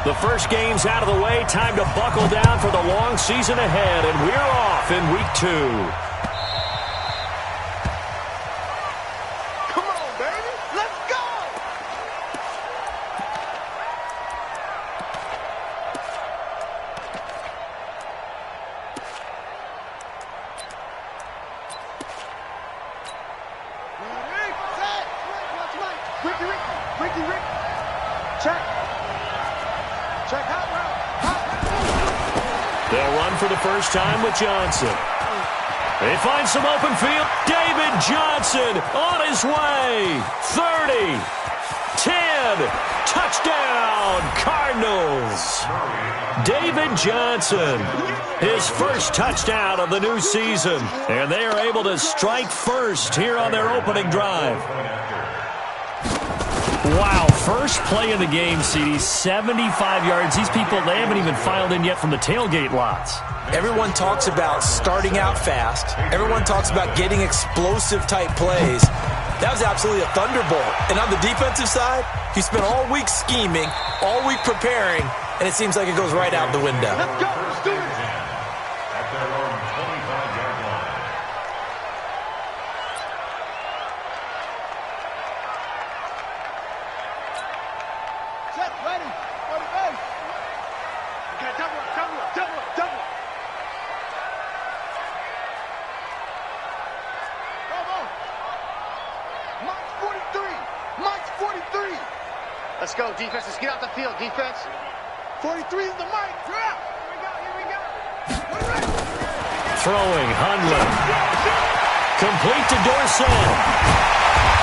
The first game's out of the way. Time to buckle down for the long season ahead, and we're off in week 2. They'll run for the first time with Johnson. They find some open field. David Johnson on his way. 30, 10, touchdown, Cardinals. David Johnson, his first touchdown of the new season. And they are able to strike first here on their opening drive. Wow, first play of the game, CD, 75 yards. These people, they haven't even filed in yet from the tailgate lots. Everyone talks about starting out fast. Everyone talks about getting explosive-type plays. That was absolutely a thunderbolt. And on the defensive side, he spent all week scheming, all week preparing, and it seems like it goes right out the window. Let's go. Let's do it. At their own 25-yard line. Set, ready. For the base. Okay, double up, double up, double up, double up. Come on. Mike's 43. Mike's 43. Let's go, defense. Let's get out the field, defense. 43 is the Mike. You're out. Here we go, here we go. We're ready. Throwing, Hundley. Complete to Dorsett.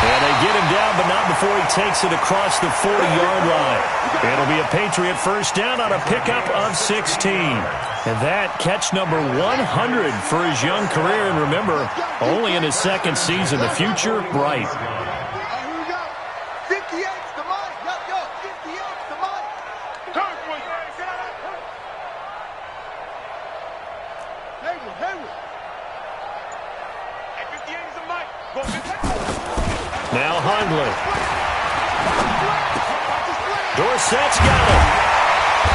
And they get him down, but not before he takes it across the 40-yard line. It'll be a Patriot first down on a pickup of 16. And that catch number 100 for his young career. And remember, only in his second season. The future, bright. Here we go. 58's the Mike. Let's go. 58's the Mike. Turn for you. Hayward. At 58 is the Mike. Go 58. Now Hundley. Dorsett's got him.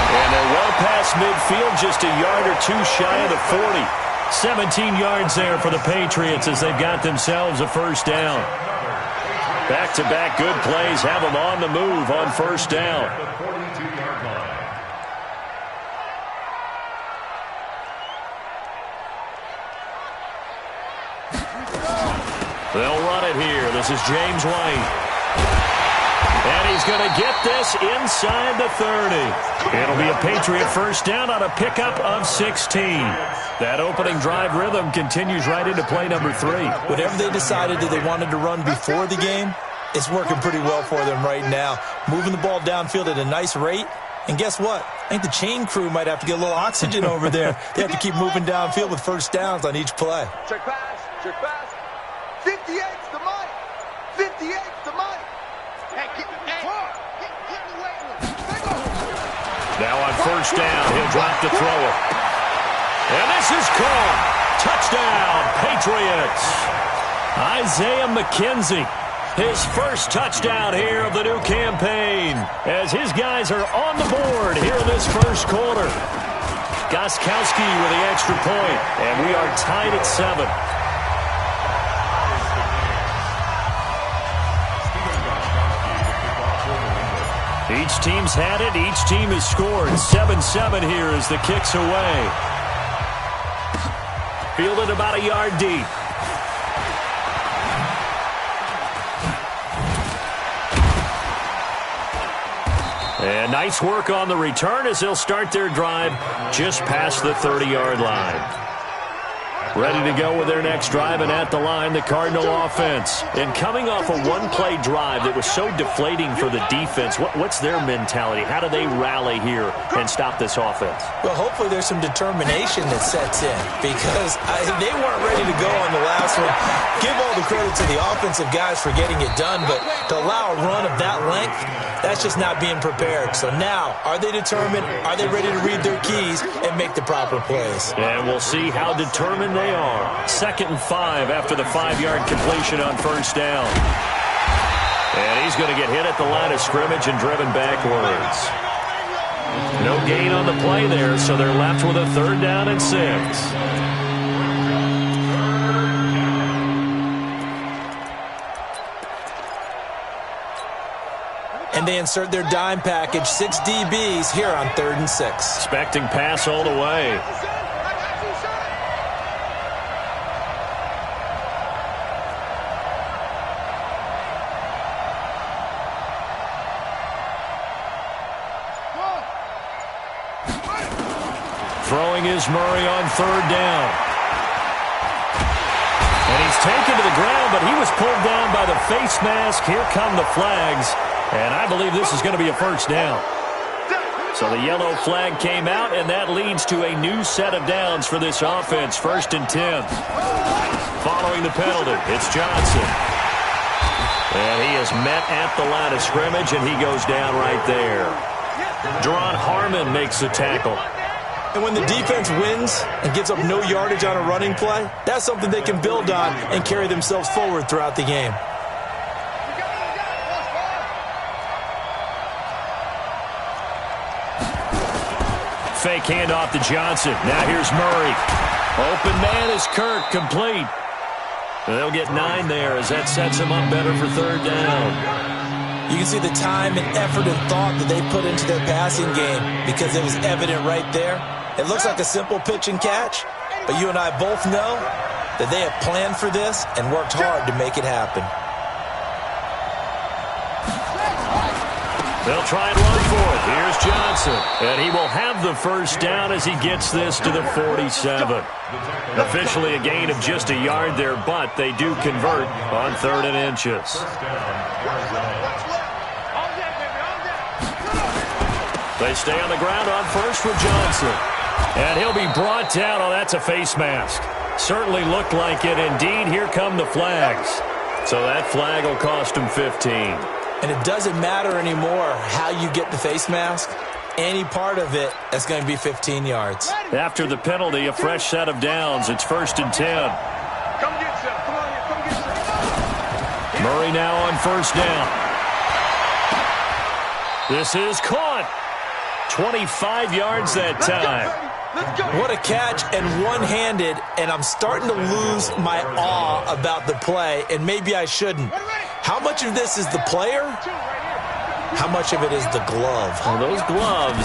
And they're well past midfield, just a yard or two shy of the 40. 17 yards there for the Patriots as they've got themselves a first down. Back-to-back good plays have them on the move on first down. They'll run it here. This is James White. And he's going to get this inside the 30. It'll be a Patriot first down on a pickup of 16. That opening drive rhythm continues right into play number 3. Whatever they decided that they wanted to run before the game, it's working pretty well for them right now. Moving the ball downfield at a nice rate. And guess what? I think the chain crew might have to get a little oxygen over there. They have to keep moving downfield with first downs on each play. Check pass. 58's the Mike. 58's the Mike. Hey, get away with it. Now on first down, he'll drop to throw it. And this is caught. Touchdown, Patriots. Isaiah McKenzie, his first touchdown here of the new campaign, as his guys are on the board here in this first quarter. Gostkowski with the extra point, and we are tied at 7. Each team's had it. Each team has scored. 7-7 here as the kick's away. Fielded about a yard deep. And nice work on the return as they'll start their drive just past the 30-yard line. Ready to go with their next drive, and at the line, the Cardinal offense. And coming off a one-play drive that was so deflating for the defense, what's their mentality? How do they rally here and stop this offense? Well, hopefully there's some determination that sets in, because they weren't ready to go on the last one. Give all the credit to the offensive guys for getting it done, but to allow a run of that length, that's just not being prepared. So now, are they determined? Are they ready to read their keys and make the proper plays? And we'll see how determined they are. 2nd and 5 after the 5-yard completion on first down. And he's going to get hit at the line of scrimmage and driven backwards. No gain on the play there, so they're left with a 3rd down and 6. And they insert their dime package, 6 DBs here on 3rd and 6. Expecting pass all the way. Throwing is Murray on 3rd down. And he's taken to the ground, but he was pulled down by the face mask. Here come the flags. And I believe this is going to be a 1st down. So the yellow flag came out, and that leads to a new set of downs for this offense. 1st and 10. Following the penalty, it's Johnson. And he is met at the line of scrimmage, and he goes down right there. Deron Harmon makes the tackle. And when the defense wins and gives up no yardage on a running play, that's something they can build on and carry themselves forward throughout the game. Fake handoff to Johnson. Now here's Murray. Open man is Kirk, complete. They'll get 9 there as that sets him up better for 3rd down. You can see the time and effort and thought that they put into their passing game because it was evident right there. It looks like a simple pitch and catch, but you and I both know that they have planned for this and worked hard to make it happen. They'll try and run for it. Here's Johnson. And he will have the 1st down as he gets this to the 47. Officially a gain of just a yard there, but they do convert on 3rd and inches. They stay on the ground on 1st with Johnson. And he'll be brought down. Oh, that's a face mask. Certainly looked like it. Indeed, here come the flags. So that flag will cost him 15. And it doesn't matter anymore how you get the face mask. Any part of it is going to be 15 yards. After the penalty, a fresh set of downs. It's 1st and 10. Murray now on 1st down. This is caught. 25 yards that time. What a catch, and one-handed, and I'm starting to lose my awe about the play, and maybe I shouldn't. How much of this is the player? How much of it is the glove? Well, those gloves,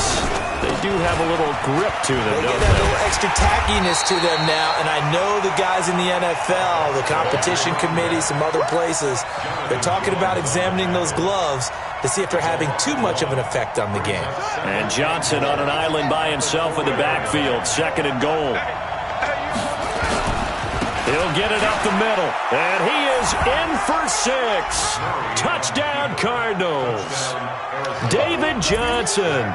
they do have a little grip to them, They don't get that they? little extra tackiness to them now, and I know the guys in the NFL, the competition committee, some other places, they're talking about examining those gloves to see if they're having too much of an effect on the game. And Johnson on an island by himself in the backfield, 2nd and goal. He'll get it up the middle, and he is in for 6. Touchdown, Cardinals. David Johnson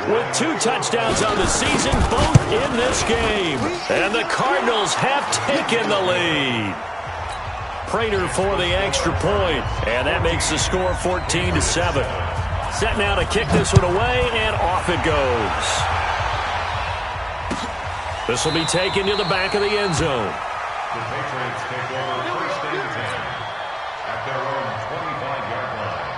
with 2 touchdowns on the season, both in this game. And the Cardinals have taken the lead. Prater for the extra point, and that makes the score 14-7. Set now to kick this one away, and off it goes. This will be taken to the back of the end zone. The Patriots take over 1st and 10 at their own 25-yard line.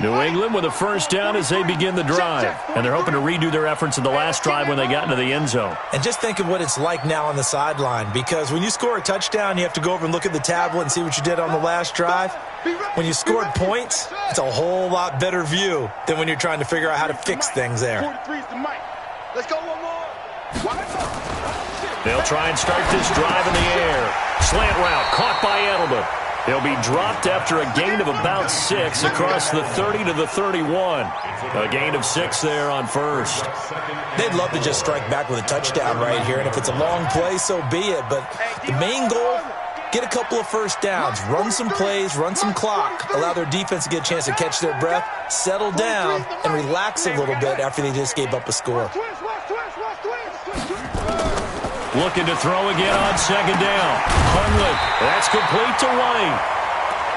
New England with a 1st down as they begin the drive. And they're hoping to redo their efforts in the last drive when they got into the end zone. And just think of what it's like now on the sideline, because when you score a touchdown, you have to go over and look at the tablet and see what you did on the last drive. When you scored points, it's a whole lot better view than when you're trying to figure out how to fix things there. Let's go one more. They'll try and start this drive in the air. Slant route caught by Edelman. He'll be dropped after a gain of about 6 across the 30 to the 31. A gain of 6 there on 1st. They'd love to just strike back with a touchdown right here, and if it's a long play, so be it. But the main goal, get a couple of 1st downs, run some plays, run some clock, allow their defense to get a chance to catch their breath, settle down, and relax a little bit after they just gave up a score. Looking to throw again on 2nd down. Hundley, that's complete to White.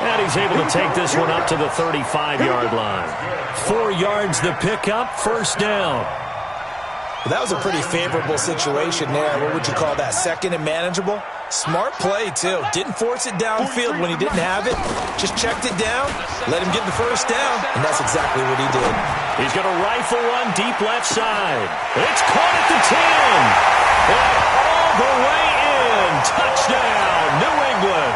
And he's able to take this one up to the 35-yard line. 4 yards the pickup, 1st down. Well, that was a pretty favorable situation there. What would you call that, 2nd and manageable? Smart play, too. Didn't force it downfield when he didn't have it. Just checked it down, let him get the first down, and that's exactly what he did. He's going to rifle one deep left side. It's caught at the 10. And all the way in. Touchdown, New England.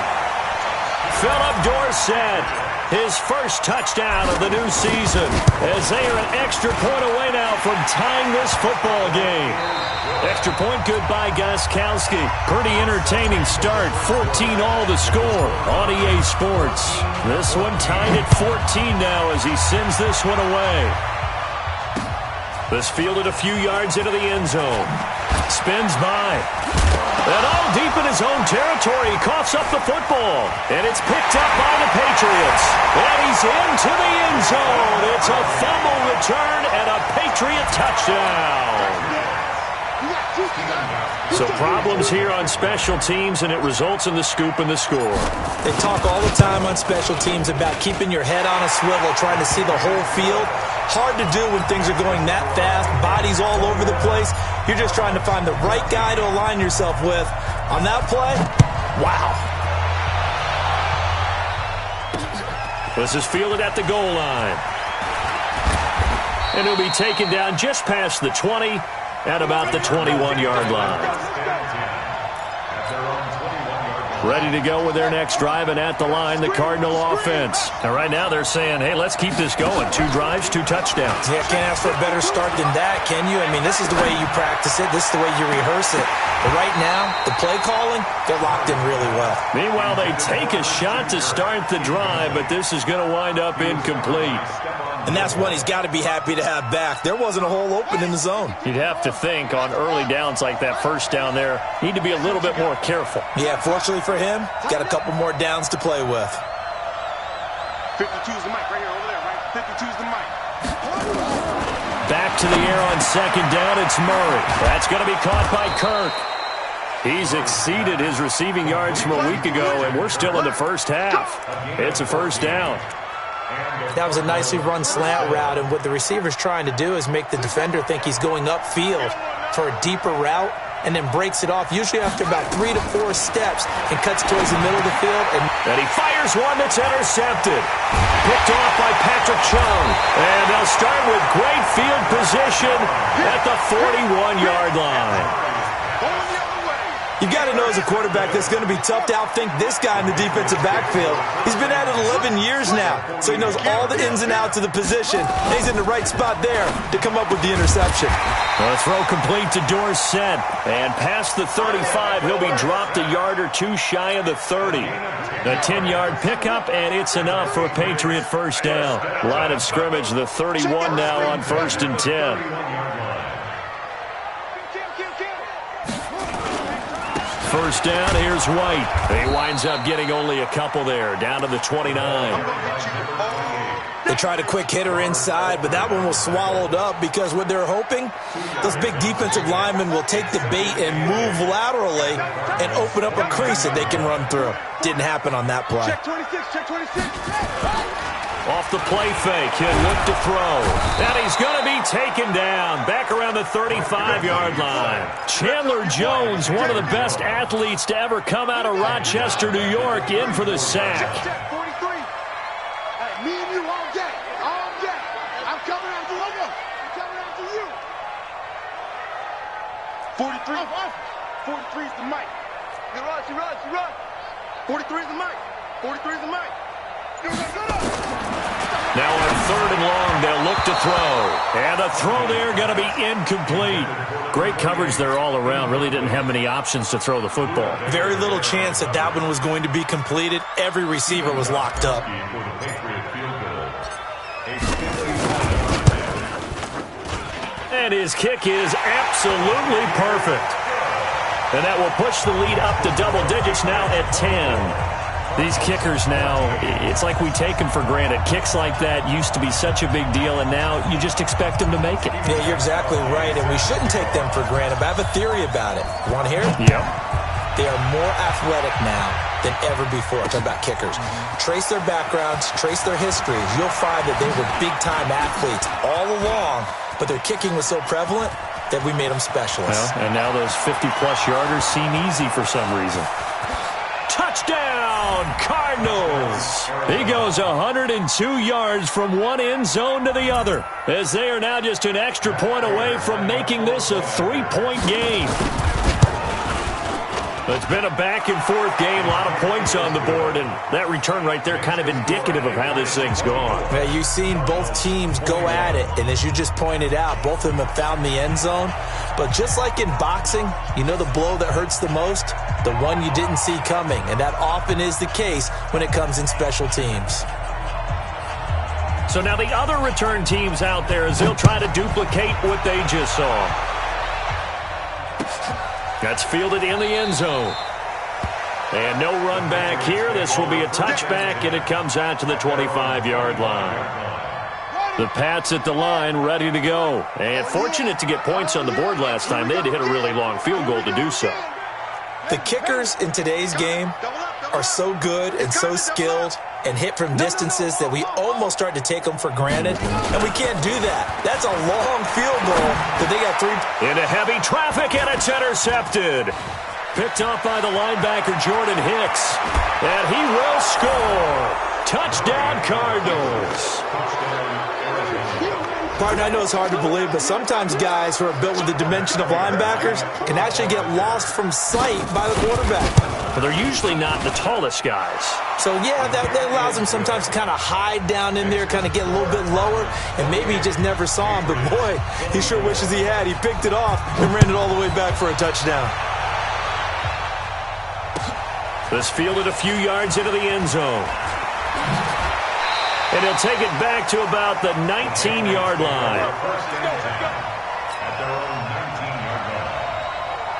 Philip Dorsett, his first touchdown of the new season, as they are an extra point away now from tying this football game. Extra point good by Gostkowski. Pretty entertaining start. 14 all to score on EA Sports. This one tied at 14 now as he sends this one away. This fielded a few yards into the end zone. Spins by. And all deep in his own territory, he coughs up the football. And it's picked up by the Patriots. And he's into the end zone. It's a fumble return and a Patriot touchdown. So problems here on special teams, and it results in the scoop and the score. They talk all the time on special teams about keeping your head on a swivel, trying to see the whole field. Hard to do when things are going that fast, bodies all over the place. You're just trying to find the right guy to align yourself with. On that play, wow. This is fielded at the goal line. And he'll be taken down just past the 20 at about the 21-yard line. Ready to go with their next drive, and at the line, the Cardinal offense. And right now they're saying, hey, let's keep this going. 2 drives, 2 touchdowns. Yeah, can't ask for a better start than that, can you? I mean, this is the way you practice it. This is the way you rehearse it. But right now, the play calling, they're locked in really well. Meanwhile, they take a shot to start the drive, but this is going to wind up incomplete. And that's one he's got to be happy to have back. There wasn't a hole open in the zone. You'd have to think on early downs like that first down there, need to be a little bit more careful. Yeah, fortunately for him, got a couple more downs to play with. 52's the mic right here, over there, right? 52's the mic. Back to the air on second down, it's Murray. That's going to be caught by Kirk. He's exceeded his receiving yards from a week ago, and we're still in the first half. It's a first down. That was a nicely run slant route, and what the receiver's trying to do is make the defender think he's going upfield for a deeper route, and then breaks it off, usually after about 3 to 4 steps, and cuts towards the middle of the field. And he fires one that's intercepted. Picked off by Patrick Chung. And they'll start with great field position at the 41-yard line. You got to know as a quarterback that's going to be tough to outthink this guy in the defensive backfield. He's been at it 11 years now, so he knows all the ins and outs of the position, and he's in the right spot there to come up with the interception. The throw complete to Dorsett, and past the 35, he'll be dropped a yard or 2 shy of the 30. A 10-yard pickup, and it's enough for a Patriot first down. Line of scrimmage, the 31 now on 1st and 10. First down, here's White. He winds up getting only a couple there, down to the 29. They tried a quick hitter inside, but that one was swallowed up because what they're hoping, those big defensive linemen will take the bait and move laterally and open up a crease that they can run through. Didn't happen on that play. Check 26, check 26. Off the play fake, he'll look to throw. And he's going to be taken down, back around the 35-yard line. Chandler Jones, one of the best athletes to ever come out of Rochester, New York, in for the sack. Check 43. Hey, me and you all day. All day. I'm coming after you. I'm coming after you. 43. 43 is the mic. He runs. 43 is the mic. 43 is the mic. Now on 3rd and long, they'll look to throw. And the throw there going to be incomplete. Great coverage there all around. Really didn't have many options to throw the football. Very little chance that that one was going to be completed. Every receiver was locked up. And his kick is absolutely perfect. And that will push the lead up to double digits now at 10. These kickers now, it's like we take them for granted. Kicks like that used to be such a big deal, and now you just expect them to make it. Yeah, you're exactly right, and we shouldn't take them for granted. But I have a theory about it. You want to hear it? Yep. They are more athletic now than ever before. I'm talking about kickers. Trace their backgrounds, trace their histories. You'll find that they were big-time athletes all along, but their kicking was so prevalent that we made them specialists. Well, and now those 50-plus yarders seem easy for some reason. Touchdown, Cardinals! He goes 102 yards from one end zone to the other, as they are now just an extra point away from making this a 3-point game. It's been a back-and-forth game, a lot of points on the board, and that return right there kind of indicative of how this thing's gone. Yeah, you've seen both teams go at it, and as you just pointed out, both of them have found the end zone. But just like in boxing, you know the blow that hurts the most? The one you didn't see coming, and that often is the case when it comes in special teams. So now the other return teams out there as they'll try to duplicate what they just saw. That's fielded in the end zone. And no run back here. This will be a touchback, and it comes out to the 25-yard line. The Pats at the line, ready to go. And fortunate to get points on the board last time. They had to hit a really long field goal to do so. The kickers in today's game are so good and so skilled and hit from distances that we almost start to take them for granted, and we can't do that. That's a long field goal that they got 3. Into heavy traffic, and it's intercepted. Picked off by the linebacker, Jordan Hicks. And he will score. Touchdown, Cardinals. Partner, I know it's hard to believe, but sometimes guys who are built with the dimension of linebackers can actually get lost from sight by the quarterback. But they're usually not the tallest guys. So, yeah, that allows them sometimes to kind of hide down in there, kind of get a little bit lower, and maybe he just never saw him. But, boy, he sure wishes he had. He picked it off and ran it all the way back for a touchdown. This fielded a few yards into the end zone. And he'll take it back to about the 19-yard line.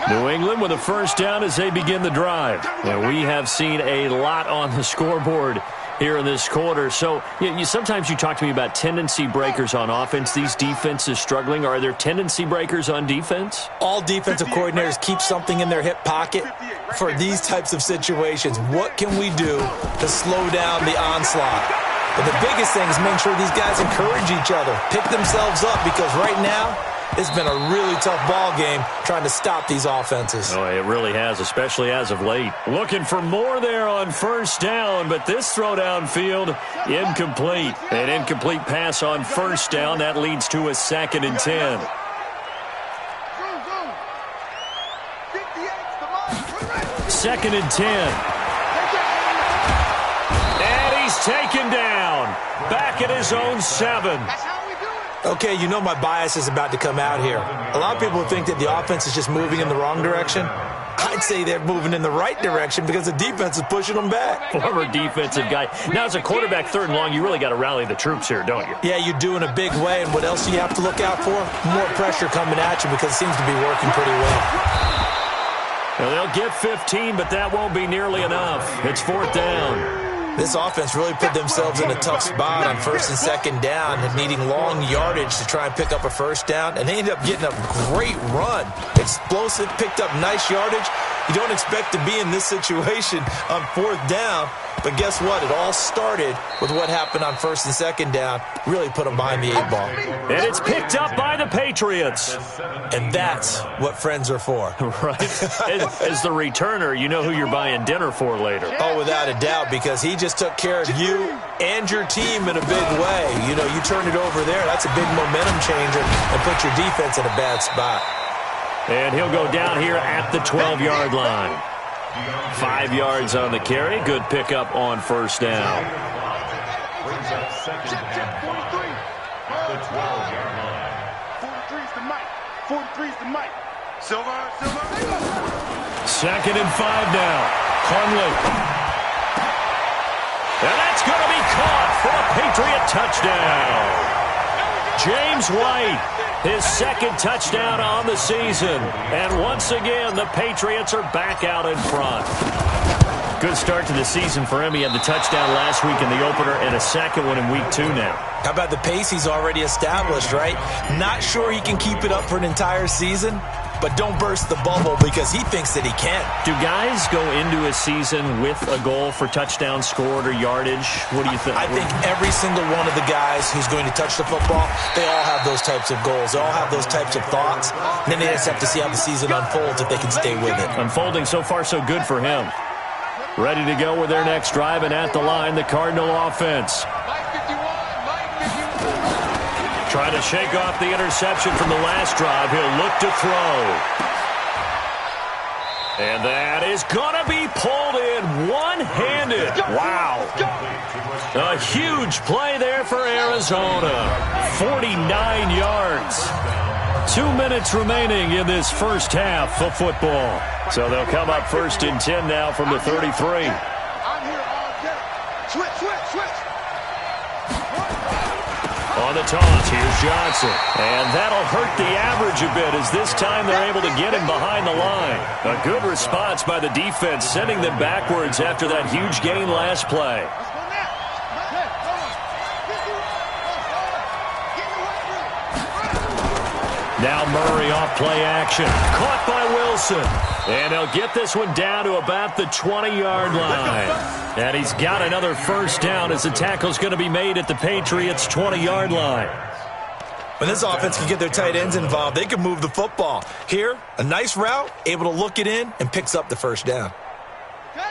New England with a first down as they begin the drive. And we have seen a lot on the scoreboard here in this quarter. So sometimes you talk to me about tendency breakers on offense. These defenses struggling. Are there tendency breakers on defense? All defensive coordinators keep something in their hip pocket for these types of situations. What can we do to slow down the onslaught? But the biggest thing is making sure these guys encourage each other, pick themselves up, because right now it's been a really tough ball game trying to stop these offenses. Oh, it really has, especially as of late. Looking for more there on first down, but this throw downfield, incomplete. An incomplete pass on first down. That leads to a 2nd and 10. Second and 10. Taken down. Back at his own 7. Okay, you know my bias is about to come out here. A lot of people think that the offense is just moving in the wrong direction. I'd say they're moving in the right direction because the defense is pushing them back. Former defensive guy. Now, as a quarterback, 3rd and long, you really got to rally the troops here, don't you? Yeah, you do in a big way. And what else do you have to look out for? More pressure coming at you because it seems to be working pretty well. Well, they'll get 15, but that won't be nearly enough. It's 4th down. This offense really put themselves in a tough spot on 1st and 2nd down and needing long yardage to try and pick up a first down, and they ended up getting a great run. Explosive, picked up nice yardage. You don't expect to be in this situation on 4th down, but guess what? It all started with what happened on 1st and 2nd down. Really put them behind the 8 ball. And it's picked up by the Patriots. And that's what friends are for. Right. As the returner, you know who you're buying dinner for later. Oh, without a doubt, because he just took care of you and your team in a big way. You know, you turn it over there, that's a big momentum changer and put your defense in a bad spot. And he'll go down here at the 12-yard line. 5 yards on the carry. Good pickup on first down. Brings up 2nd and 43 at the 12-yard line. 43's the mic. 43's the mic. Silver. 2nd and 5 now. Conley. And that's going to be caught for a Patriot touchdown. James White, his 2nd touchdown on the season. And once again, the Patriots are back out in front. Good start to the season for him. He had the touchdown last week in the opener and a 2nd one in week 2 now. How about the pace he's already established, right? Not sure he can keep it up for an entire season, but don't burst the bubble because he thinks that he can. Do guys go into a season with a goal for touchdown scored or yardage? What do you think? I think every single one of the guys who's going to touch the football, they all have those types of goals. They all have those types of thoughts. And then they just have to see how the season unfolds if they can stay with it. Unfolding so far so good for him. Ready to go with their next drive, and at the line, the Cardinal offense. Trying to shake off the interception from the last drive. He'll look to throw. And that is going to be pulled in one-handed. Wow. A huge play there for Arizona. 49 yards. 2 minutes remaining in this first half of football. So they'll come up first and 10 now from the 33. I'm here all day. Switch. On the toss, here's Johnson. And that'll hurt the average a bit as this time they're able to get him behind the line. A good response by the defense, sending them backwards after that huge gain last play. Now Murray off play action. Caught by Wilson. And he'll get this one down to about the 20-yard line. And he's got another first down as the tackle's going to be made at the Patriots' 20-yard line. When this offense can get their tight ends involved, they can move the football. Here, a nice route, able to look it in, and picks up the first down. The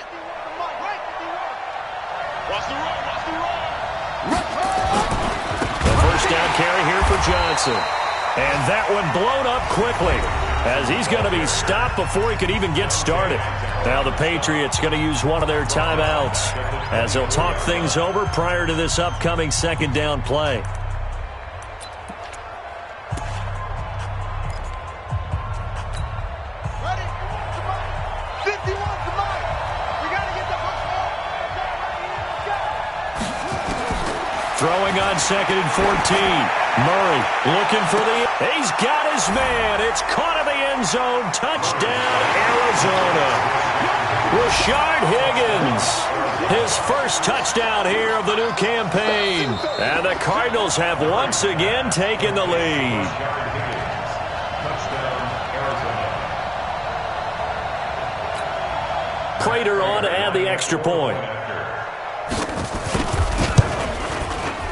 first down carry here for Johnson. And that one blown up quickly as he's going to be stopped before he could even get started. Now the Patriots going to use one of their timeouts as they'll talk things over prior to this upcoming second down play. Throwing on second and 14. Murray looking for the... He's got his man. It's caught in the end zone. Touchdown, Arizona. Rashard Higgins. His first touchdown here of the new campaign. And the Cardinals have once again taken the lead. Prater on to add the extra point.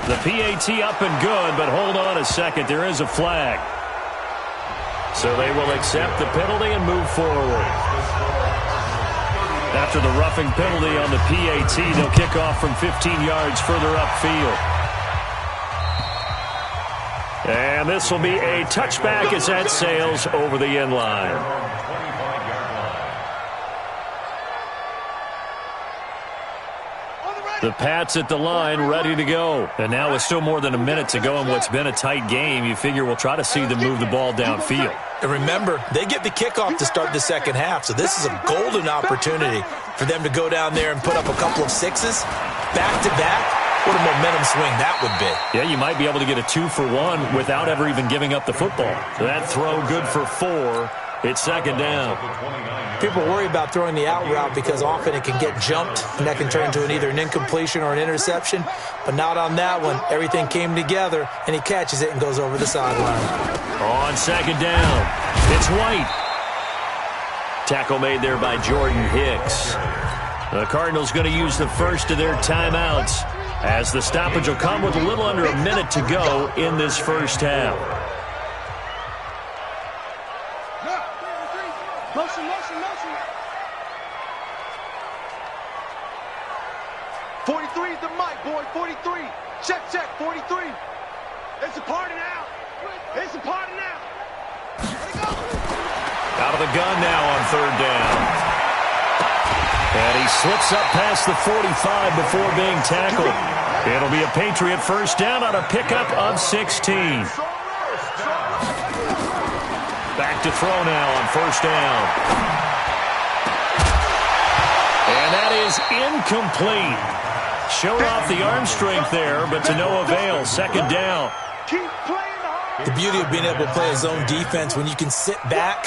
The PAT up and good, but hold on a second. There is a flag. So they will accept the penalty and move forward. After the roughing penalty on the PAT, they'll kick off from 15 yards further upfield. And this will be a touchback as that sails over the end line. The Pats at the line, ready to go. And now with still more than a minute to go in what's been a tight game, you figure we'll try to see them move the ball downfield. And remember, they get the kickoff to start the second half, so this is a golden opportunity for them to go down there and put up a couple of sixes back-to-back. What a momentum swing that would be. Yeah, you might be able to get a 2-for-1 without ever even giving up the football. So that throw good for 4. It's second down. People worry about throwing the out route because often it can get jumped, and that can turn into either an incompletion or an interception. But not on that one. Everything came together, and he catches it and goes over the sideline. On second down, it's White. Tackle made there by Jordan Hicks. The Cardinals going to use the first of their timeouts as the stoppage will come with a little under a minute to go in this first half. Motion. 43 is the mic, boy. 43. Check. 43. It's a party now. Out of the gun now on third down. And he slips up past the 45 before being tackled. It'll be a Patriot first down on a pickup of 16. Back to throw now on first down. And that is incomplete. Showed off the arm strength there, but to no avail. Second down. The beauty of being able to play a zone defense when you can sit back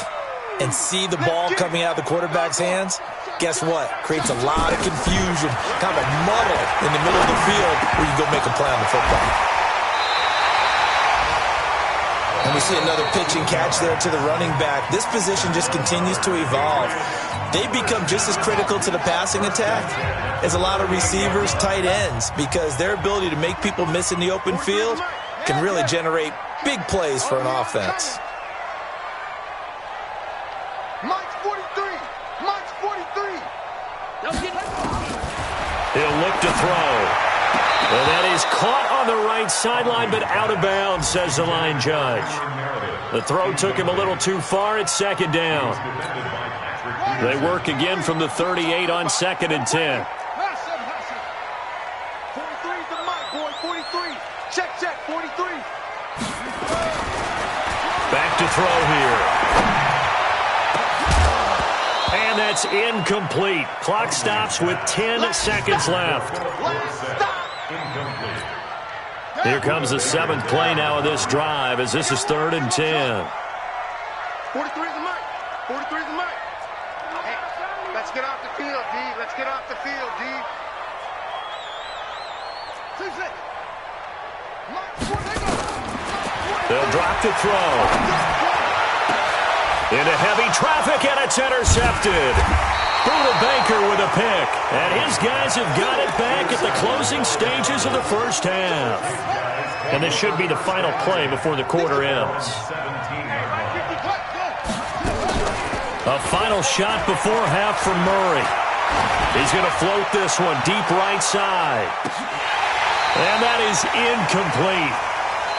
and see the ball coming out of the quarterback's hands, guess what? Creates a lot of confusion, kind of a muddle in the middle of the field where you go make a play on the football. And we see another pitch and catch there to the running back. This position just continues to evolve. They become just as critical to the passing attack as a lot of receivers, tight ends, because their ability to make people miss in the open field can really generate big plays for an offense. Mike's 43. Mike's 43. He'll look to throw. And that is caught on the right sideline, but out of bounds, says the line judge. The throw took him a little too far. It's second down. They work again from the 38 on 2nd and 10. 43 is the Mike, boy. 43. Check, 43. Back to throw here. And that's incomplete. Clock stops with 10 seconds left. Here comes the 7th play now of this drive as this is 3rd and 10. 43 is the Mike. 43 is the Mike. Hey, let's get off the field, D. Let's get off the field, D. 2-6. They'll drop to throw. Into heavy traffic, and it's intercepted. Buda Baker with a pick. And his guys have got it back at the closing stages of the first half. And this should be the final play before the quarter ends. A final shot before half from Murray. He's going to float this one deep right side. And that is incomplete.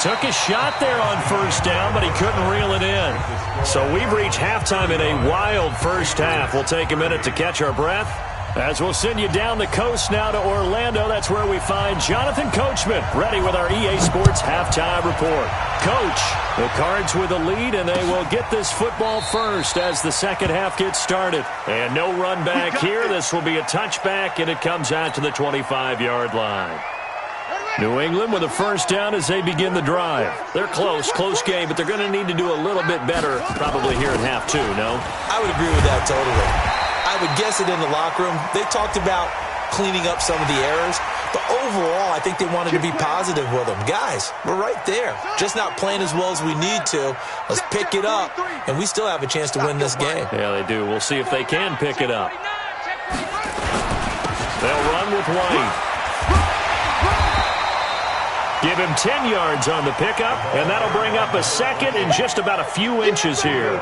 Took a shot there on first down, but he couldn't reel it in. So we've reached halftime in a wild first half. We'll take a minute to catch our breath as we'll send you down the coast now to Orlando. That's where we find Jonathan Coachman ready with our EA Sports halftime report. Coach, the Cards with a lead, and they will get this football first as the second half gets started. And no run back here. This will be a touchback, and it comes out to the 25-yard line. New England with a first down as they begin the drive. They're close game, but they're going to need to do a little bit better probably here in half two, no? I would agree with that totally. I would guess it in the locker room. They talked about cleaning up some of the errors, but overall I think they wanted to be positive with them. Guys, we're right there. Just not playing as well as we need to. Let's pick it up, and we still have a chance to win this game. Yeah, they do. We'll see if they can pick it up. They'll run with White. Give him 10 yards on the pickup, and that'll bring up a second in just about a few inches here.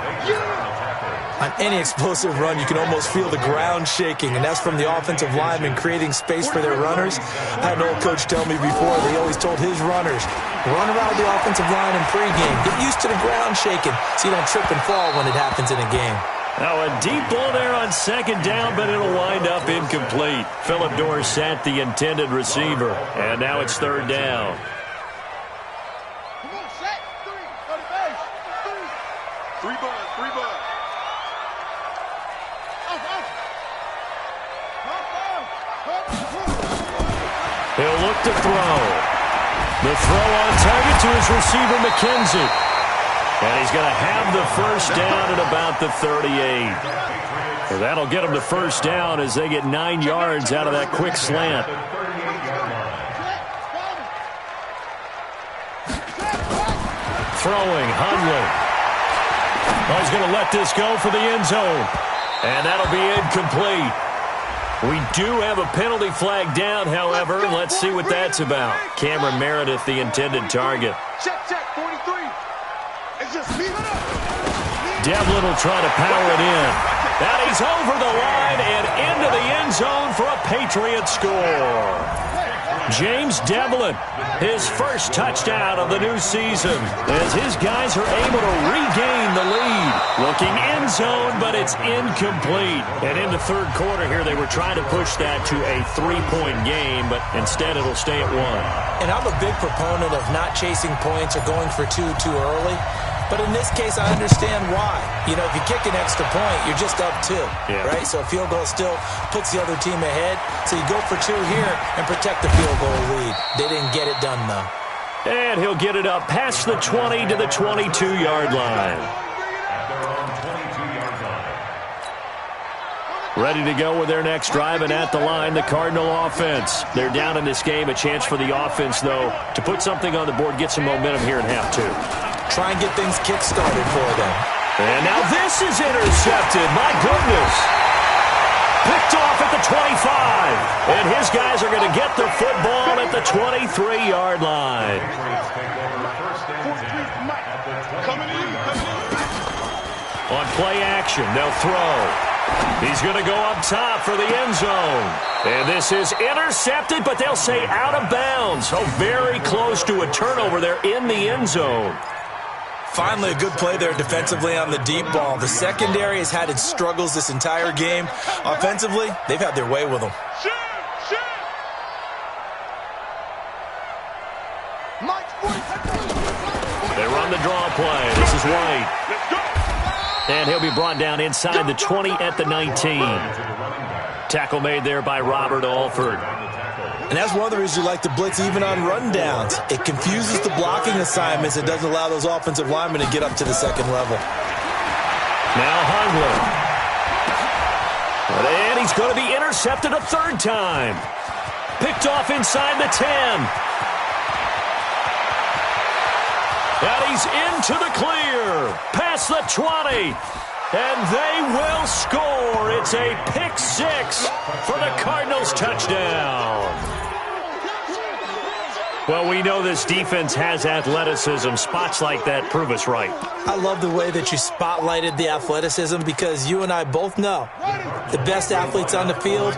On any explosive run, you can almost feel the ground shaking, and that's from the offensive linemen creating space for their runners. I had an old coach tell me before, they always told his runners, run around the offensive line in pregame. Get used to the ground shaking so you don't trip and fall when it happens in a game. Now a deep ball there on second down, but it'll wind up incomplete. Phillip Dorsett, the intended receiver, and now it's third down. He'll look to throw. The throw on target to his receiver, McKenzie. And he's going to have the first down at about the 38. So that'll get him the first down as they get 9 yards out of that quick slant. Throwing, Hundley. Oh, he's going to let this go for the end zone. And that'll be incomplete. We do have a penalty flag down, however. Let's see what that's about. Cameron Meredith, the intended target. Check, 43. It's just leave it up. Devlin will try to power it in. And he's over the line and into the end zone for a Patriot score. James Devlin, his first touchdown of the new season, as his guys are able to regain the lead. Looking end zone, but it's incomplete. And in the third quarter here, they were trying to push that to a 3-point game, but instead it'll stay at 1. And I'm a big proponent of not chasing points or going for two too early. But in this case, I understand why. You know, if you kick an extra point, you're just up 2, right? So a field goal still puts the other team ahead. So you go for 2 here and protect the field goal lead. They didn't get it done, though. And he'll get it up past the 20 to the 22-yard line. Ready to go with their next drive, and at the line, the Cardinal offense. They're down in this game. A chance for the offense, though, to put something on the board, get some momentum here in half 2. try and get things kick-started for them. And now this is intercepted. My goodness. Picked off at the 25. And his guys are going to get the football at the 23-yard line. On play action, they'll throw. He's going to go up top for the end zone. And this is intercepted, but they'll say out of bounds. So very close to a turnover there in the end zone. Finally, a good play there defensively on the deep ball. The secondary has had its struggles this entire game. Offensively, they've had their way with them. They run the draw play. This is White. And he'll be brought down inside the 20 at the 19. Tackle made there by Robert Alford. And that's one of the reasons you like to blitz even on rundowns. It confuses the blocking assignments. It doesn't allow those offensive linemen to get up to the second level. Now Hungler. And he's going to be intercepted a third time. Picked off inside the 10. And he's into the clear. Past the 20. And they will score. It's a pick six for the Cardinals touchdown. Well, we know this defense has athleticism. Spots like that prove us right. I love the way that you spotlighted the athleticism because you and I both know the best athletes on the field,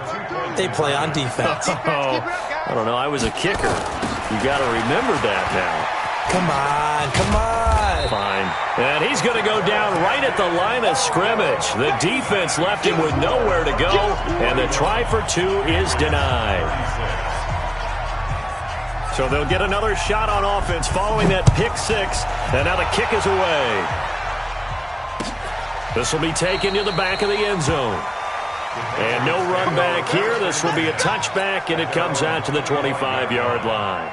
they play on defense. Oh, I don't know. I was a kicker. You got to remember that now. Come on, come on. Fine. And he's going to go down right at the line of scrimmage. The defense left him with nowhere to go, and the try for two is denied. So they'll get another shot on offense following that pick six, and now the kick is away. This will be taken to the back of the end zone. And no run back here. This will be a touchback, and it comes out to the 25-yard line.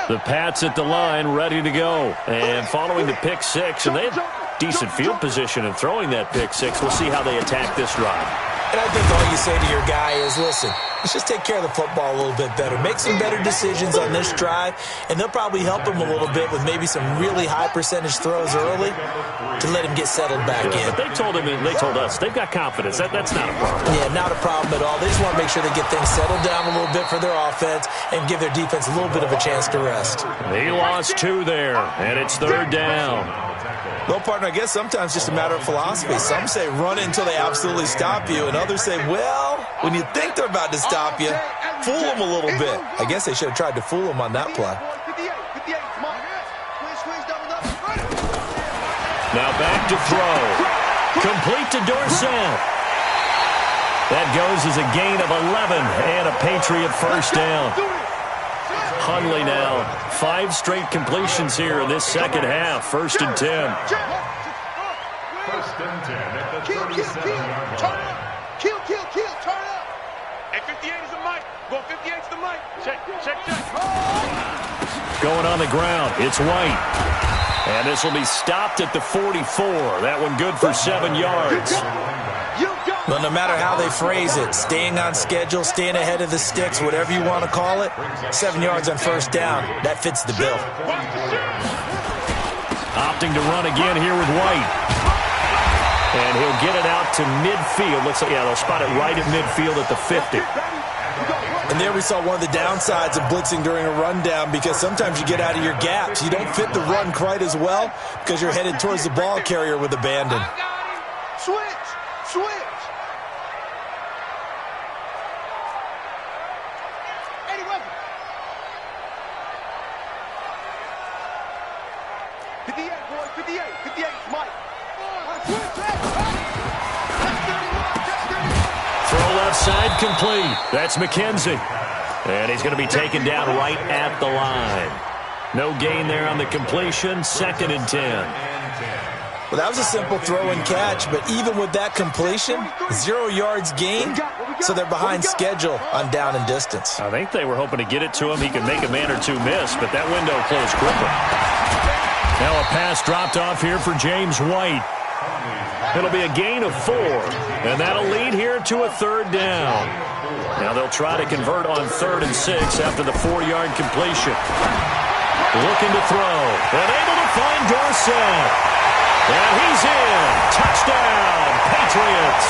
The Pats at the line ready to go. And following the pick six, and they have decent field position in throwing that pick six. We'll see how they attack this drive. And I think all you say to your guy is, listen, let's just take care of the football a little bit better. Make some better decisions on this drive, and they'll probably help him a little bit with maybe some really high percentage throws early to let him get settled back in. But they told him, and they told us, they've got confidence. That's not a problem. Yeah, not a problem at all. They just want to make sure they get things settled down a little bit for their offense and give their defense a little bit of a chance to rest. He lost two there, and it's third down. Well, partner, I guess sometimes just a matter of philosophy. Some say run it until they absolutely stop you, and others say, well, when you think they're about to stop you, fool them a little bit. I guess they should have tried to fool them on that play. Now back to throw. Complete to Dorsett. That goes as a gain of 11 and a Patriot first down. Hundley now, 5 straight completions here in this second half. First and 10. First and 10 at the 37-yard line. Kill, turn up. At 58 is the mic. Go 58 is the mic. Check. Going on the ground, it's White. And this will be stopped at the 44. That one good for 7 yards. Well, no matter how they phrase it, staying on schedule, staying ahead of the sticks, whatever you want to call it, 7 yards on first down, that fits the bill. Opting to run again here with White. And he'll get it out to midfield. Looks like, yeah, they'll spot it right at midfield at the 50. And there we saw one of the downsides of blitzing during a rundown because sometimes you get out of your gaps. You don't fit the run quite as well because you're headed towards the ball carrier with abandon. Switch. Throw left side complete. That's McKenzie. And he's going to be taken down right at the line. No gain there on the completion. Second and 10. Well, that was a simple throw and catch, but even with that completion, 0 yards gained, so they're behind schedule on down and distance. I think they were hoping to get it to him. He could make a man or two miss, but that window closed quickly. Now a pass dropped off here for James White. It'll be a gain of 4, and that'll lead here to a third down. Now they'll try to convert on 3rd and 6 after the 4-yard completion. Looking to throw. And able to find Dorsett. And he's in. Touchdown, Patriots.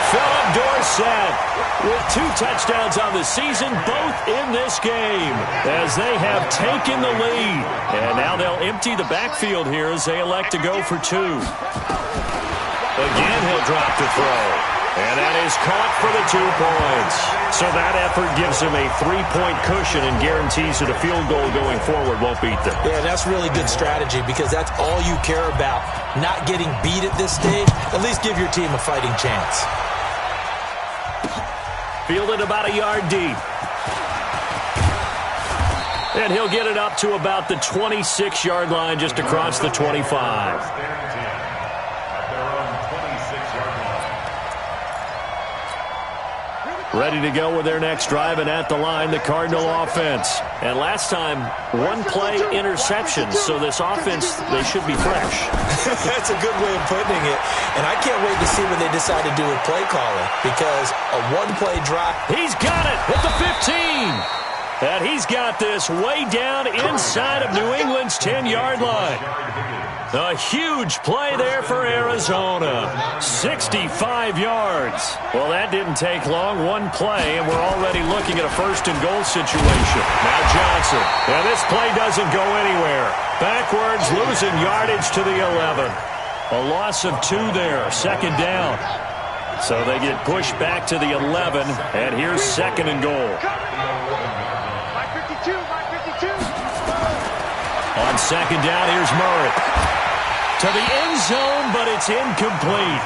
Philip Dorsett with 2 touchdowns on the season, both in this game, as they have taken the lead. And now they'll empty the backfield here as they elect to go for 2. Again, he'll drop to throw. And that is caught for the 2 points. So that effort gives him a 3-point cushion and guarantees that a field goal going forward won't beat them. Yeah, that's really good strategy because that's all you care about. Not getting beat at this stage. At least give your team a fighting chance. Fielded about a yard deep. And he'll get it up to about the 26-yard line just across the 25. Ready to go with their next drive, and at the line, the Cardinal offense. And last time, 1-play interception, so this offense, they should be fresh. That's a good way of putting it. And I can't wait to see what they decide to do with play calling, because a 1-play drive. He's got it at the 15. And he's got this way down inside of New England's 10-yard line. A huge play there for Arizona. 65 yards. Well, that didn't take long. 1 play, and we're already looking at a 1st-and-goal situation. Now Johnson. And this play doesn't go anywhere. Backwards, losing yardage to the 11. A loss of 2 there. 2nd down. So they get pushed back to the 11, and here's 2nd and goal. On 2nd down, here's Murray. To the end zone, but it's incomplete.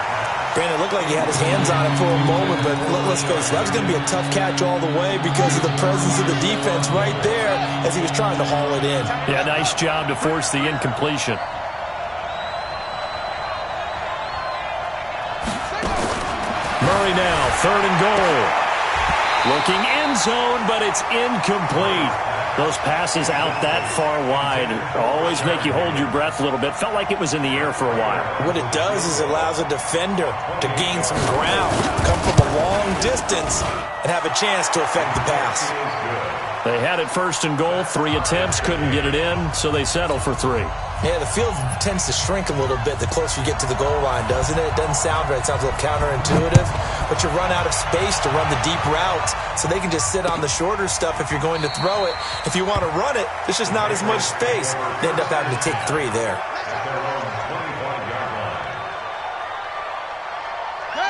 Brandon, it looked like he had his hands on it for a moment, but let's go. So that was going to be a tough catch all the way because of the presence of the defense right there as he was trying to haul it in. Yeah, nice job to force the incompletion. Murray now, 3rd and goal. Looking end zone, but it's incomplete. Those passes out that far wide always make you hold your breath a little bit. Felt like it was in the air for a while. What it does is it allows a defender to gain some ground, come from a long distance, and have a chance to affect the pass. They had it 1st and goal, 3 attempts, couldn't get it in, so they settle for 3. Yeah, the field tends to shrink a little bit the closer you get to the goal line, doesn't it? It doesn't sound right. It sounds a little counterintuitive. But you run out of space to run the deep routes, so they can just sit on the shorter stuff if you're going to throw it. If you want to run it, there's just not as much space. They end up having to take 3 there.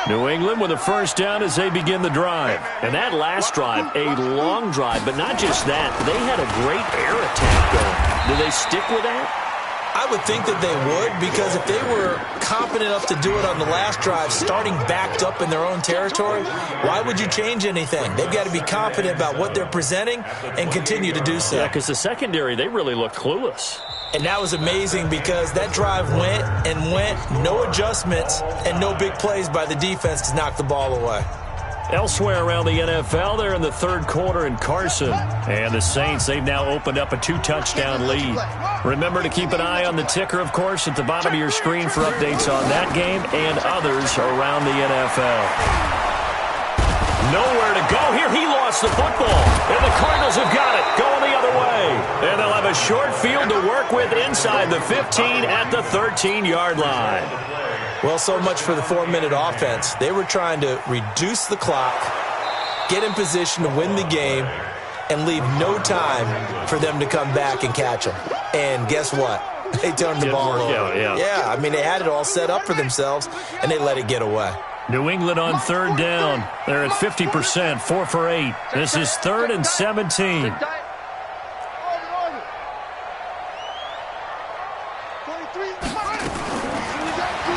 New England with a 1st down as they begin the drive. And that last drive, a long drive, but not just that. They had a great air attack going. Do they stick with that? I would think that they would, because if they were competent enough to do it on the last drive, starting backed up in their own territory, why would you change anything? They've got to be confident about what they're presenting and continue to do so. Yeah, because the secondary, they really looked clueless. And that was amazing because that drive went and went, no adjustments, and no big plays by the defense to knock the ball away. Elsewhere around the NFL, they're in the 3rd quarter in Carson. And the Saints, they've now opened up a 2-touchdown lead. Remember to keep an eye on the ticker, of course, at the bottom of your screen for updates on that game and others around the NFL. Nowhere to go here. He lost the football. And the Cardinals have got it. Going the other way. And they'll have a short field to work with inside the 15 at the 13-yard line. Well, so much for the 4-minute offense. They were trying to reduce the clock, get in position to win the game, and leave no time for them to come back and catch them. And guess what? They turned the ball over. Yeah, I mean, they had it all set up for themselves, and they let it get away. New England on 3rd down. They're at 50%, 4 for 8. This is 3rd and 17.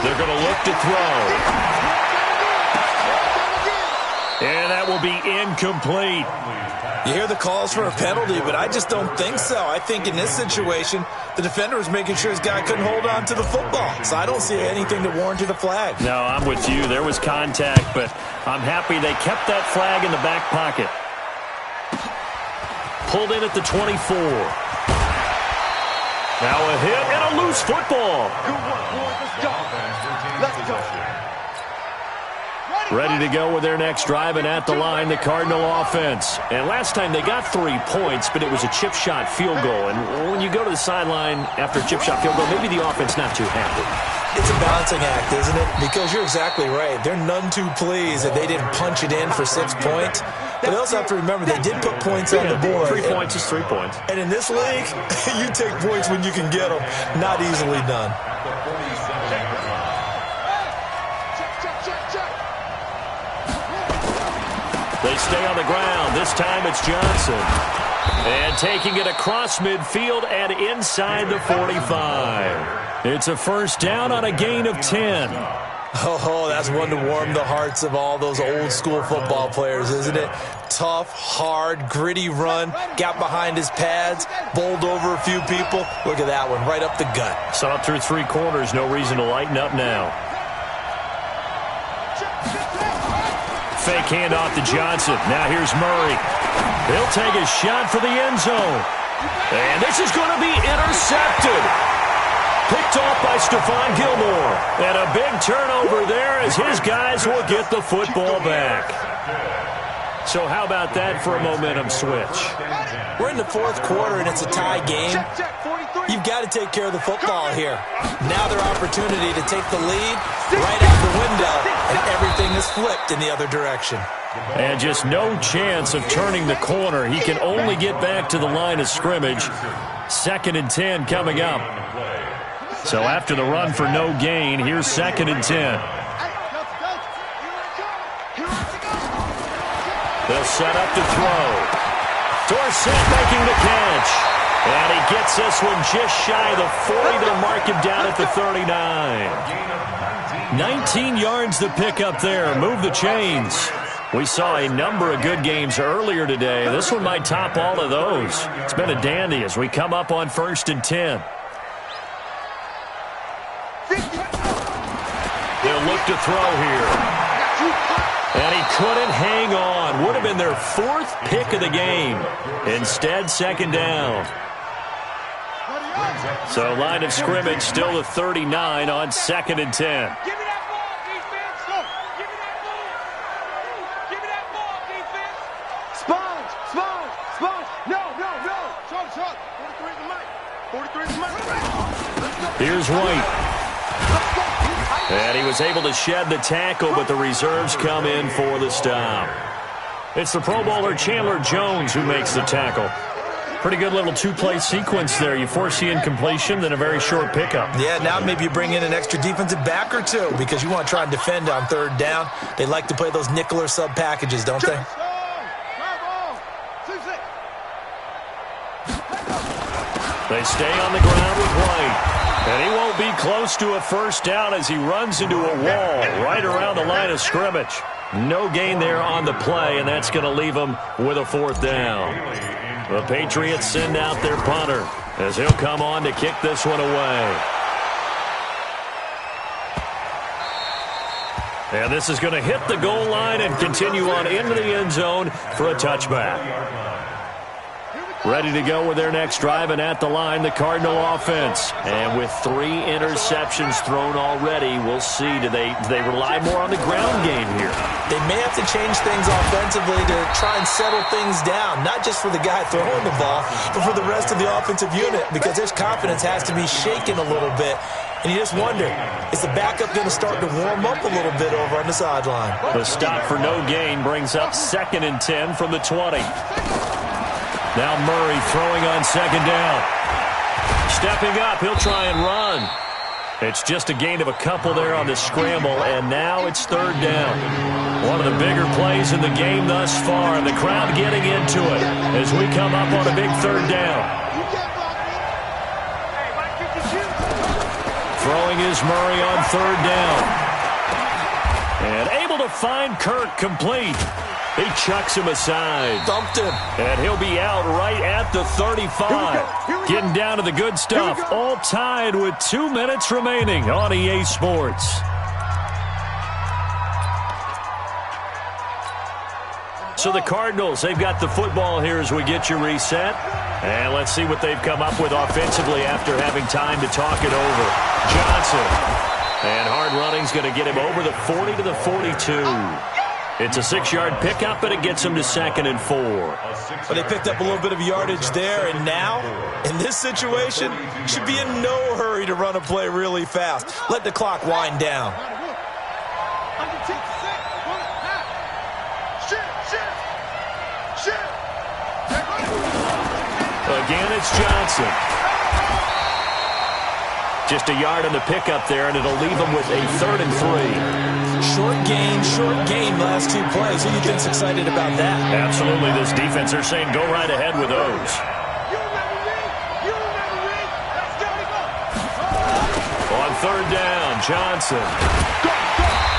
They're going to look to throw. And that will be incomplete. You hear the calls for a penalty, but I just don't think so. I think in this situation, the defender was making sure his guy couldn't hold on to the football. So I don't see anything that warranted a flag. No, I'm with you. There was contact, but I'm happy they kept that flag in the back pocket. Pulled in at the 24. Now a hit and a loose football. Good work, boys. Let's go. Let's go. Ready to go with their next drive, and at the line, the Cardinal offense. And last time they got 3 points, but it was a chip shot field goal. And when you go to the sideline after a chip shot field goal, maybe the offense not too happy. It's a balancing act, isn't it? Because you're exactly right. They're none too pleased that they didn't punch it in for 6 points. But they also have to remember they did put points on the board. 3 points is 3 points. And in this league, you take points when you can get them. Not easily done. They stay on the ground. This time it's Johnson. And taking it across midfield and inside the 45. It's a first down on a gain of 10. Oh, that's one to warm the hearts of all those old school football players, isn't it? Tough, hard, gritty run. Got behind his pads, bowled over a few people. Look at that one, right up the gut. Saw it through 3 quarters. No reason to lighten up now. Fake handoff to Johnson. Now here's Murray. He'll take a shot for the end zone. And this is going to be intercepted. Picked off by Stephon Gilmore. And a big turnover there as his guys will get the football back. So how about that for a momentum switch? We're in the 4th quarter and it's a tie game. You've got to take care of the football here. Now their opportunity to take the lead right out the window, and everything is flipped in the other direction. And just no chance of turning the corner. He can only get back to the line of scrimmage. 2nd and 10 coming up. So after the run for no gain, here's 2nd and 10. They'll set up to throw. Dorsett making the catch. And he gets this one just shy of the 40. They'll mark him down at the 39. 19 yards to pick up there. Move the chains. We saw a number of good games earlier today. This one might top all of those. It's been a dandy as we come up on 1st and 10. They'll look to throw here. And he couldn't hang on. Would have been their 4th pick of the game. Instead, 2nd down. So line of scrimmage still the 39 on 2nd and 10. Give me that ball, defense. Go. Give me that ball. Give me that ball, defense. Sponge. No. Short. 43 is the mic. 43 is the mic. Here's White. And he was able to shed the tackle, but the reserves come in for the stop. It's the Pro Bowler Chandler Jones who makes the tackle. Pretty good little 2-play sequence there. You force the incompletion, then a very short pickup. Yeah, now maybe you bring in an extra defensive back or 2 because you want to try and defend on 3rd down. They like to play those nickel or sub packages, don't they? They stay on the ground with White. And he won't be close to a first down as he runs into a wall right around the line of scrimmage. No gain there on the play, and that's going to leave him with a 4th down. The Patriots send out their punter as he'll come on to kick this one away. And this is going to hit the goal line and continue on into the end zone for a touchback. Ready to go with their next drive, and at the line, the Cardinal offense. And with 3 interceptions thrown already, we'll see. Do they rely more on the ground game here? They may have to change things offensively to try and settle things down, not just for the guy throwing the ball, but for the rest of the offensive unit, because their confidence has to be shaken a little bit. And you just wonder, is the backup going to start to warm up a little bit over on the sideline? The stop for no gain brings up 2nd and 10 from the 20. Now Murray throwing on 2nd down. Stepping up, he'll try and run. It's just a gain of a couple there on the scramble, and now it's 3rd down. One of the bigger plays in the game thus far, and the crowd getting into it as we come up on a big 3rd down. Throwing is Murray on 3rd down. And able to find Kirk complete. He chucks him aside. Dumped him. And he'll be out right at the 35. Getting down to the good stuff. All tied with 2 minutes remaining on EA Sports. So the Cardinals, they've got the football here as we get you reset. And let's see what they've come up with offensively after having time to talk it over. Johnson. And hard running's going to get him over the 40 to the 42. It's a 6-yard pickup, but it gets him to 2nd and 4. Well, they picked up a little bit of yardage there, and now, in this situation, should be in no hurry to run a play really fast. Let the clock wind down. Again, it's Johnson. Just a yard on the pickup there, and it'll leave him with a 3rd and 3. Short gain last 2 plays. Who do you think's excited about that? Absolutely. This defense, they're saying go right ahead with those. On 3rd down, Johnson.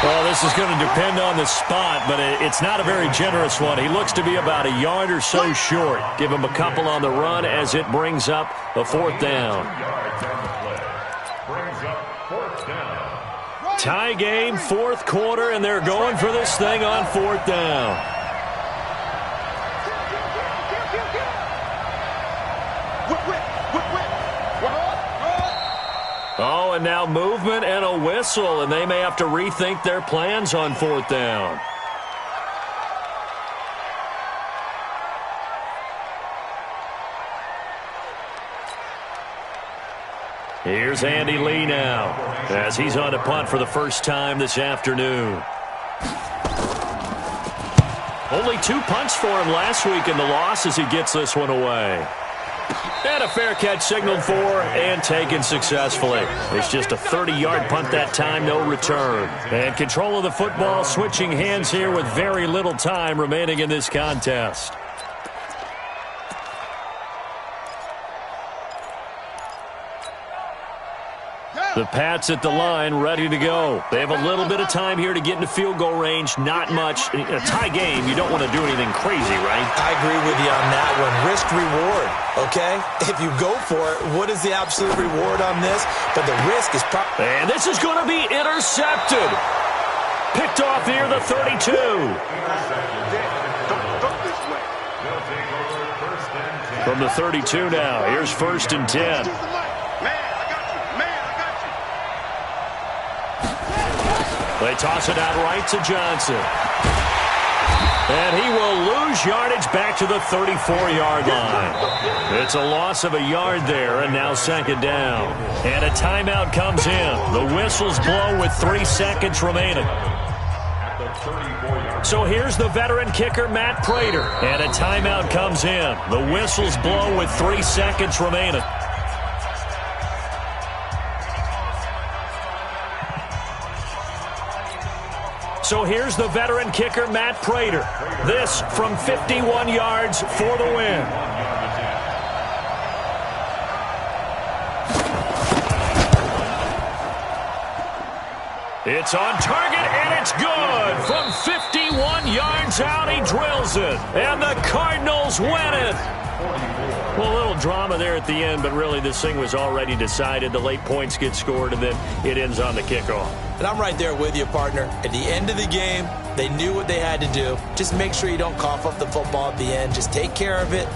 Well, this is going to depend on the spot, but it's not a very generous one. He looks to be about a yard or so short. Give him a couple on the run as it brings up a 4th down. Tie game, 4th quarter, and they're going for this thing on 4th down. Oh, and now movement and a whistle, and they may have to rethink their plans on 4th down. Here's Andy Lee now, as he's on to punt for the first time this afternoon. Only 2 punts for him last week in the loss as he gets this one away. And a fair catch signaled for and taken successfully. It's just a 30-yard punt that time, no return. And control of the football switching hands here with very little time remaining in this contest. The Pats at the line, ready to go. They have a little bit of time here to get into field goal range. Not much. In a tie game, you don't want to do anything crazy, right? I agree with you on that one. Risk-reward, okay? If you go for it, what is the absolute reward on this? But the risk is probably... And this is going to be intercepted. Picked off near the 32. From the 32 now, here's 1st and 10. They toss it out right to Johnson. And he will lose yardage back to the 34-yard line. It's a loss of a yard there, and now 2nd down. And a timeout comes in. The whistles blow with 3 seconds remaining. So here's the veteran kicker, Matt Prater. And a timeout comes in. The whistles blow with 3 seconds remaining. So here's the veteran kicker, Matt Prater. This from 51 yards for the win. It's on target, and it's good. From 51 yards out, he drills it. And the Cardinals win it. Well, a little drama there at the end, but really this thing was already decided. The late points get scored, and then it ends on the kickoff. And I'm right there with you, partner. At the end of the game, they knew what they had to do. Just make sure you don't cough up the football at the end. Just take care of it.